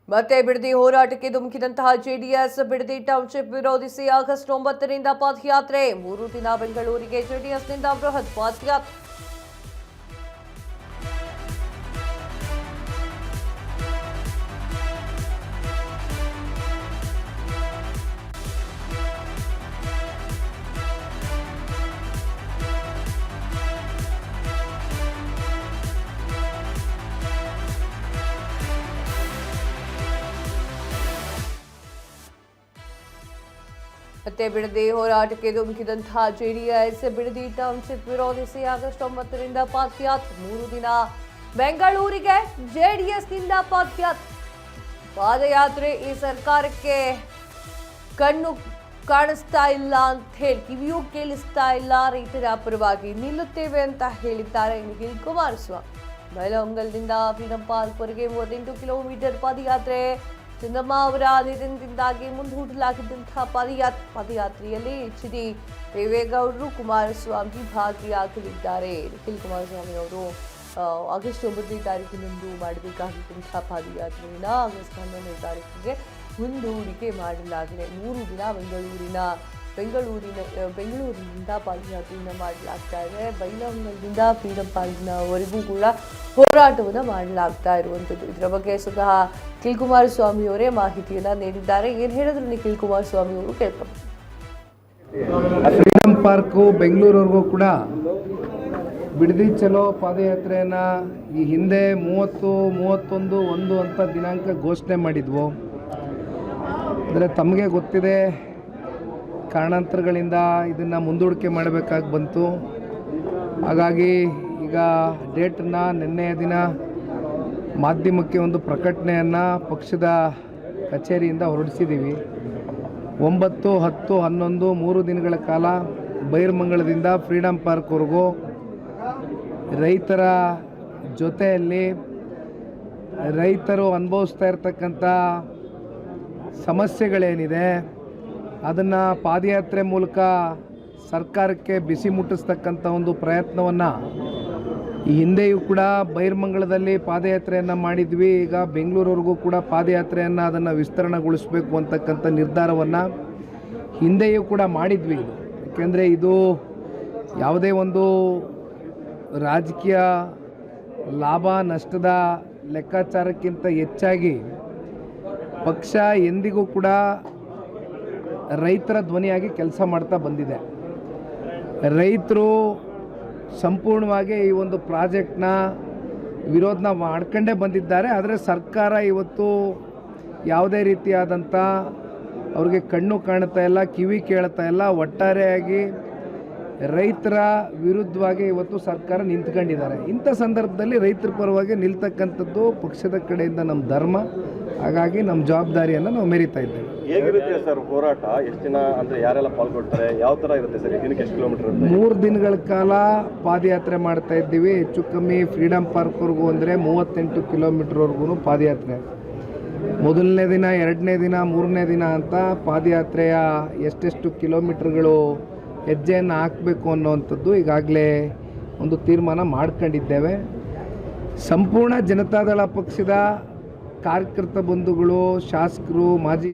ಮತ್ತೆ ಬಿಡದಿ ಹೋರಾಟಕ್ಕೆ ಧುಮುಕಿದಂತಹ JDS Bidadi township ವಿರೋಧಿಸಿ ಆಗಸ್ಟ್ 9ರಿಂದ ಪಾದಯಾತ್ರೆ 3 ದಿನ ಬೆಂಗಳೂರಿಗೆ ಜೆಡಿಎಸ್ನಿಂದ ಬೃಹತ್ ಪಾದಯಾತ್ರೆ. ಮತ್ತೆ ಬಿಡದಿ ಹೋರಾಟಕ್ಕೆ ಧುಮುಕಿದಂತಹ ಜೆಡಿಎಸ್ ಬಿಡದಿ ಟೌನ್ಶಿಪ್ ವಿರೋಧಿಸಿ ಆಗಸ್ಟ್ 9ರಿಂದ ಪಾದಯಾತ್ರೆ 3 ದಿನ ಬೆಂಗಳೂರಿಗೆ ಜೆಡಿಎಸ್ನಿಂದ ಪಾದಯಾತ್ರೆ. ಈ ಸರ್ಕಾರಕ್ಕೆ ಕಣ್ಣು ಕಾಣಿಸ್ತಾ ಇಲ್ಲ ಅಂತ ಹೇಳಿ ಕಿವಿಯೂ ಕೇಳಿಸ್ತಾ ಇಲ್ಲ, ರೈತರ ಪರವಾಗಿ ನಿಲ್ಲುತ್ತೇವೆ ಅಂತ ಹೇಳಿದ್ದಾರೆ ನಿಖಿಲ್ ಕುಮಾರಸ್ವಾಮಿ. ಬೈಲಹೊಂಗಲದಿಂದ ಫ್ರೀಡಂ ಪಾರ್ಕ್ ವರೆಗೆ 38 ಕಿಲೋಮೀಟರ್ ಪಾದಯಾತ್ರೆ. ಚಂದಮ್ಮ ಅವರ ನಿಧನದಿಂದಾಗಿ ಮುಂದೂಡಲಾಗಿದ್ದಂತಹ ಪಾದಯಾತ್ರೆಯಲ್ಲಿ ಎಚ್.ಡಿ. ದೇವೇಗೌಡರು ಕುಮಾರಸ್ವಾಮಿ ಭಾಗಿಯಾಗಲಿದ್ದಾರೆ. ನಿಖಿಲ್ ಕುಮಾರಸ್ವಾಮಿ ಅವರು ಆಗಸ್ಟ್ 9ನೇ ತಾರೀಕಿನಂದು ಮಾಡಬೇಕಾಗಿದ್ದಂತಹ ಪಾದಯಾತ್ರೆಯನ್ನು ಆಗಸ್ಟ್ 11ನೇ ತಾರೀಕಿಗೆ ಮುಂದೂಡಿಕೆ ಮಾಡಲಾಗಿದೆ. 3 ದಿನ ಬೆಂಗಳೂರಿನಿಂದ ಪಾದಯಾತ್ರೆಯನ್ನು ಮಾಡಲಾಗ್ತಾ ಇದೆ. ಬೈಲಹೊಂಗಲದಿಂದ ಫ್ರೀಡಂ ಪಾರ್ಕ್ನವರೆಗೂ ಕೂಡ ಹೋರಾಟವನ್ನು ಮಾಡಲಾಗ್ತಾ ಇರುವಂಥದ್ದು. ಇದರ ಬಗ್ಗೆ ಸ್ವತಃ ನಿಖಿಲ್ ಕುಮಾರಸ್ವಾಮಿ ಅವರೇ ಮಾಹಿತಿಯನ್ನು ನೀಡಿದ್ದಾರೆ. ಏನು ಹೇಳಿದ್ರು ನಿಖಿಲ್ ಕುಮಾರಸ್ವಾಮಿ ಅವರು ಕೇಳ್ಕೊಂಡು. ಫ್ರೀಡಂ ಪಾರ್ಕು ಬೆಂಗಳೂರವರೆಗೂ ಕೂಡ ಬಿಡದಿ ಚಲೋ ಪಾದಯಾತ್ರೆಯನ್ನು ಈ ಹಿಂದೆ 30, 31, 1 ಅಂತ ದಿನಾಂಕ ಘೋಷಣೆ ಮಾಡಿದ್ವು. ಅಂದರೆ ತಮಗೆ ಗೊತ್ತಿದೆ, ಕಾರಣಾಂತರಗಳಿಂದ ಇದನ್ನು ಮುಂದೂಡಿಕೆ ಮಾಡಬೇಕಾಗಿ ಬಂತು. ಹಾಗಾಗಿ ಈಗ ಡೇಟನ್ನು ನಿನ್ನೆಯ ದಿನ ಮಾಧ್ಯಮಕ್ಕೆ ಒಂದು ಪ್ರಕಟಣೆಯನ್ನು ಪಕ್ಷದ ಕಚೇರಿಯಿಂದ ಹೊರಡಿಸಿದ್ದೀವಿ. 9, 10, 11 3 ದಿನಗಳ ಕಾಲ ಬೈರಮಂಗಲದಿಂದ ಫ್ರೀಡಂ ಪಾರ್ಕ್ವರೆಗೂ ರೈತರ ಜೊತೆಯಲ್ಲಿ ರೈತರು ಅನುಭವಿಸ್ತಾ ಇರ್ತಕ್ಕಂಥ ಸಮಸ್ಯೆಗಳೇನಿದೆ ಅದನ್ನು ಪಾದಯಾತ್ರೆ ಮೂಲಕ ಸರ್ಕಾರಕ್ಕೆ ಬಿಸಿ ಮುಟ್ಟಿಸ್ತಕ್ಕಂಥ ಒಂದು ಪ್ರಯತ್ನವನ್ನು ಈ ಹಿಂದೆಯೂ ಕೂಡ ಬೈರಮಂಗಲದಲ್ಲಿ ಪಾದಯಾತ್ರೆಯನ್ನು ಮಾಡಿದ್ವಿ. ಈಗ ಬೆಂಗಳೂರವರೆಗೂ ಕೂಡ ಪಾದಯಾತ್ರೆಯನ್ನು ಅದನ್ನು ವಿಸ್ತರಣೆಗೊಳಿಸಬೇಕು ಅಂತಕ್ಕಂಥ ನಿರ್ಧಾರವನ್ನು ಹಿಂದೆಯೂ ಕೂಡ ಮಾಡಿದ್ವಿ. ಏಕೆಂದರೆ ಇದು ಯಾವುದೇ ಒಂದು ರಾಜಕೀಯ ಲಾಭ ನಷ್ಟದ ಲೆಕ್ಕಾಚಾರಕ್ಕಿಂತ ಹೆಚ್ಚಾಗಿ ಪಕ್ಷ ಎಂದಿಗೂ ಕೂಡ ರೈತರ ಧ್ವನಿಯಾಗಿ ಕೆಲಸ ಮಾಡ್ತಾ ಬಂದಿದೆ. ರೈತರು ಸಂಪೂರ್ಣವಾಗಿ ಈ ಒಂದು ಪ್ರಾಜೆಕ್ಟ್ನ ವಿರೋಧನ ಮಾಡ್ಕೊಂಡೇ ಬಂದಿದ್ದಾರೆ. ಆದರೆ ಸರ್ಕಾರ ಇವತ್ತು ಯಾವುದೇ ರೀತಿಯಾದಂಥ ಅವ್ರಿಗೆ ಕಣ್ಣು ಕಾಣ್ತಾ ಇಲ್ಲ, ಕಿವಿ ಕೇಳ್ತಾ ಇಲ್ಲ. ಒಟ್ಟಾರೆಯಾಗಿ ರೈತರ ವಿರುದ್ಧವಾಗಿ ಇವತ್ತು ಸರ್ಕಾರ ನಿಂತ್ಕೊಂಡಿದ್ದಾರೆ. ಇಂಥ ಸಂದರ್ಭದಲ್ಲಿ ರೈತರ ಪರವಾಗಿ ನಿಲ್ತಕ್ಕಂಥದ್ದು ಪಕ್ಷದ ಕಡೆಯಿಂದ ನಮ್ಮ ಧರ್ಮ. ಹಾಗಾಗಿ ನಮ್ಮ ಜವಾಬ್ದಾರಿಯನ್ನು ನಾವು ಮೆರಿತಾ ಇದ್ದೇವೆ. ಹೇಗಿರುತ್ತೆ ಸರ್ ಹೋರಾಟ? ಎಷ್ಟು ದಿನ ಅಂದರೆ ಯಾರೆಲ್ಲ ಪಾಲ್ಗೊಳ್ತಾರೆ? ಯಾವ ಥರ ಇರುತ್ತೆ ಸರ್? ದಿನಕ್ಕೆ ಎಷ್ಟು ಕಿಲೋಮೀಟರ್ ಇರುತ್ತೆ? 3 ದಿನಗಳ ಕಾಲ ಪಾದಯಾತ್ರೆ ಮಾಡ್ತಾ ಇದ್ದೀವಿ. ಹೆಚ್ಚು ಕಮ್ಮಿ ಫ್ರೀಡಂ ಪಾರ್ಕ್ವರೆಗೂ ಅಂದರೆ 38 ಕಿಲೋಮೀಟರ್ವರೆಗೂ ಪಾದಯಾತ್ರೆ. ಮೊದಲನೇ ದಿನ, 2ನೇ ದಿನ, 3ನೇ ದಿನ ಅಂತ ಪಾದಯಾತ್ರೆಯ ಎಷ್ಟೆಷ್ಟು ಕಿಲೋಮೀಟರ್ಗಳು ಹೆಜ್ಜೆಯನ್ನು ಹಾಕಬೇಕು ಅನ್ನುವಂಥದ್ದು ಈಗಾಗಲೇ ಒಂದು ತೀರ್ಮಾನ ಮಾಡ್ಕೊಂಡಿದ್ದೇವೆ. ಸಂಪೂರ್ಣ ಜನತಾದಳ ಪಕ್ಷದ ಕಾರ್ಯಕರ್ತ ಬಂಧುಗಳು, ಶಾಸಕರು, ಮಾಜಿ